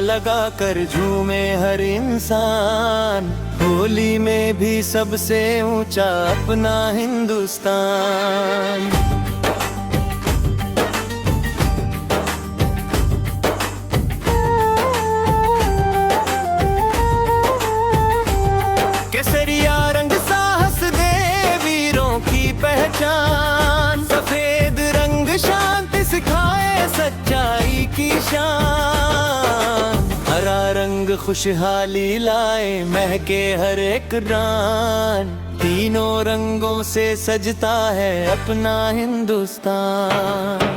लगा कर झूमे हर इंसान। होली में भी सबसे ऊंचा अपना हिंदुस्तान। केसरिया रंग साहस दे वीरों की पहचान। सफेद रंग शांति सिखाए सच्चाई की शान। हरा रंग खुशहाली लाए महके हर एक रान। तीनों रंगों से सजता है अपना हिंदुस्तान।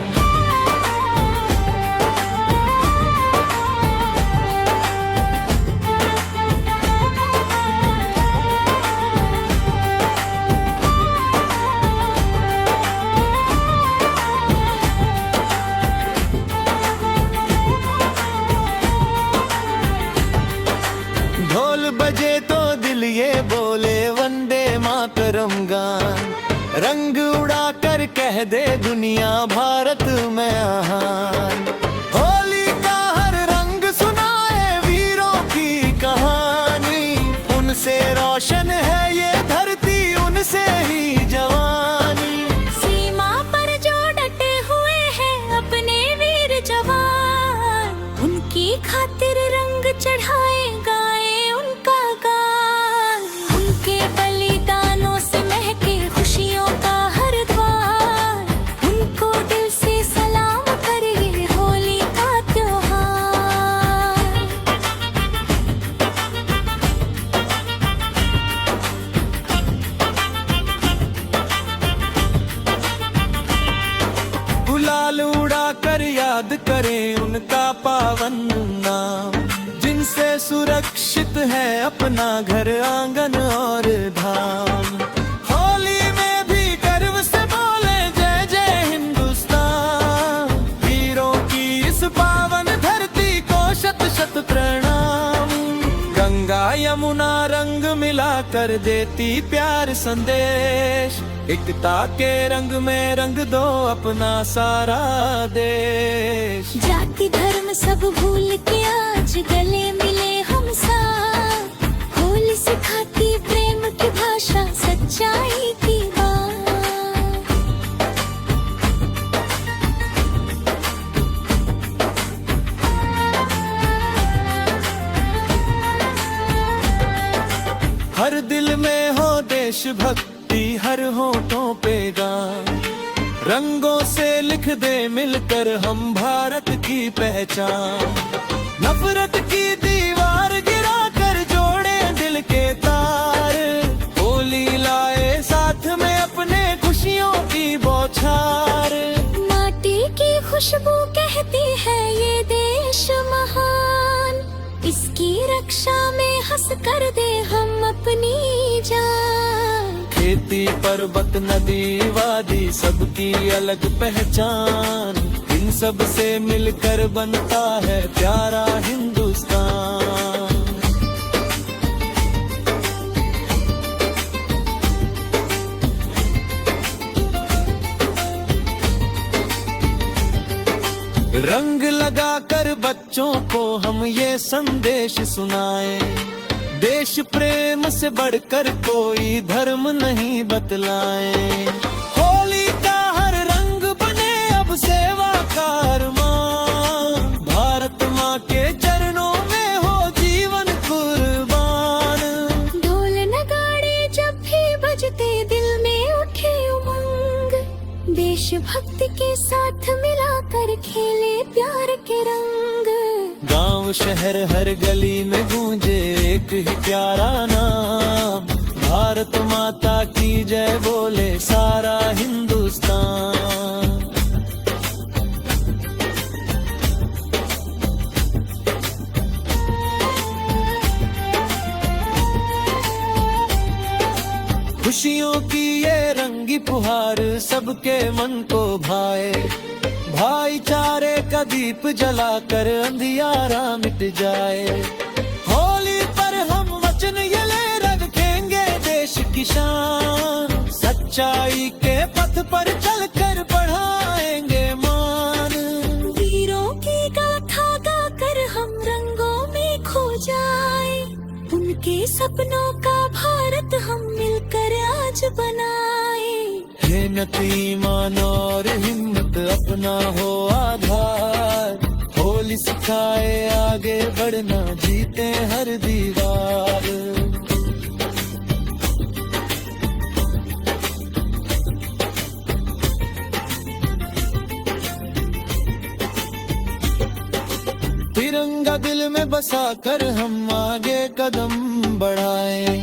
ढोल बजे तो दिल ये बोले वंदे मातरम गान। रंग उड़ा कर कह दे दुनिया भारत में महान। होली का हर रंग सुनाए वीरों की कहानी। उनसे रोशन है ये धरती, उनसे ही जवानी। सीमा पर जो डटे हुए हैं अपने वीर जवान, उनकी खातिर रंग चढ़ाए गुलाल उड़ा कर याद करें उनका पावन नाम। जिनसे सुरक्षित है अपना घर आंगन और धाम। होली में भी गर्व से बोले जय जय हिंदुस्तान। वीरों की इस पावन धरती को शत शत प्रणाम। गंगा यमुना रंग मिला कर देती प्यार संदेश। एकता के रंग में रंग दो अपना सारा देश। जाति धर्म सब भूल के आज गले मिले हम साथ। होली सिखाती प्रेम की भाषा, सच्चाई की बात। हर दिल में हो देशभक्ति, हर होठों पे गान। रंगों से लिख दे मिलकर हम भारत की पहचान। नफरत की दीवार गिरा कर जोड़े दिल के तार। होली लाए साथ में अपने खुशियों की बौछार। माटी की खुशबू कहती है ये देश महान। इसकी रक्षा में हंस कर दे हम अपनी जान। खेती पर्वत नदी वादी सबकी अलग पहचान। इन सब से मिलकर बनता है प्यारा हिंदुस्तान। रंग लगाकर बच्चों को हम ये संदेश सुनाएं। देश प्रेम से बढ़कर कोई धर्म नहीं बतलाएं। होली का हर रंग बने अब सेवा का अरमान। भारत माँ के चरणों में हो जीवन कुर्बान। ढोल नगाड़े जब भी बजते दिल में उठे उमंग। देशभक्ति के साथ मिलाकर खेले प्यार के रंग। गांव शहर हर गली में गूंजे एक ही प्यारा नाम। भारत माता की जय बोले सारा हिंदुस्तान। खुशियों की ये रंगी फुहार सबके मन को भाए। भाईचारे का दीप जलाकर अंधियारा मिट जाए। होली पर हम वचन ये ले रखेंगे देश की शान। सच्चाई के पथ पर चलकर बढ़ाएंगे मान। वीरों की गाथा गाकर हम रंगों सबके सपनों का भारत हम मिलकर आज बनाए। मेहनत ईमान और हिम्मत अपना हो आधार, होली सिखाए आगे बढ़ना, जीते हर दीवार। तिरंगा दिल में बसा कर हम आगे कदम बढ़ाएं,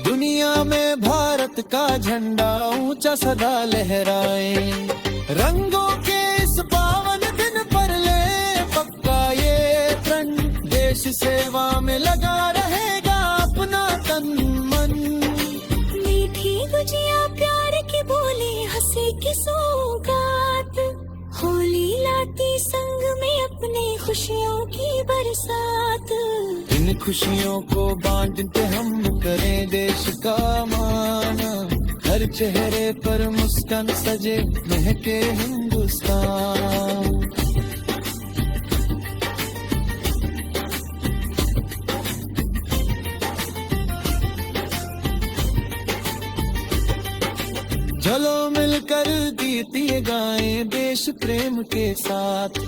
दुनिया में भारत का झंडा ऊंचा सदा लहराएं। रंगों के इस पावन दिन पर ले पक्का ये प्रण, देश सेवा में लगा रहेगा अपना तन मन। मीठी गुजिया प्यार की बोली हंसी की सौगात, होली लाती संग में अपने खुशियों की बरसात। इन खुशियों को बांटते हम करें देश का मान, हर चेहरे पर मुस्कान सजे महके हिंदुस्तान। चलो मिलकर गीत ये गाएं देश प्रेम के साथ,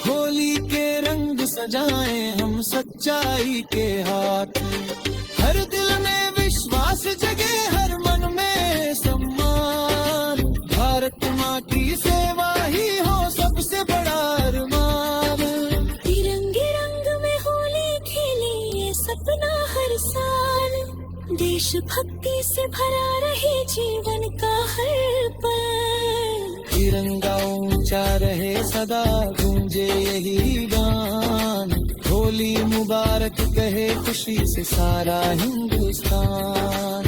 होली के रंग सजाएं हम सच्चाई के हाथ। हर दिल में विश्वास जगे, हर मन में सम्मान, भारत माँ की सेवा ही हो सबसे बड़ा अरमान। तिरंगे रंग में होली खेले ये सपना हर साल, देश भक्ति से भरा रहे जीवन का हर पल। तिरंगा ऊंचा रहे सदा गूंजे यही गान, होली मुबारक कहे खुशी से सारा हिंदुस्तान।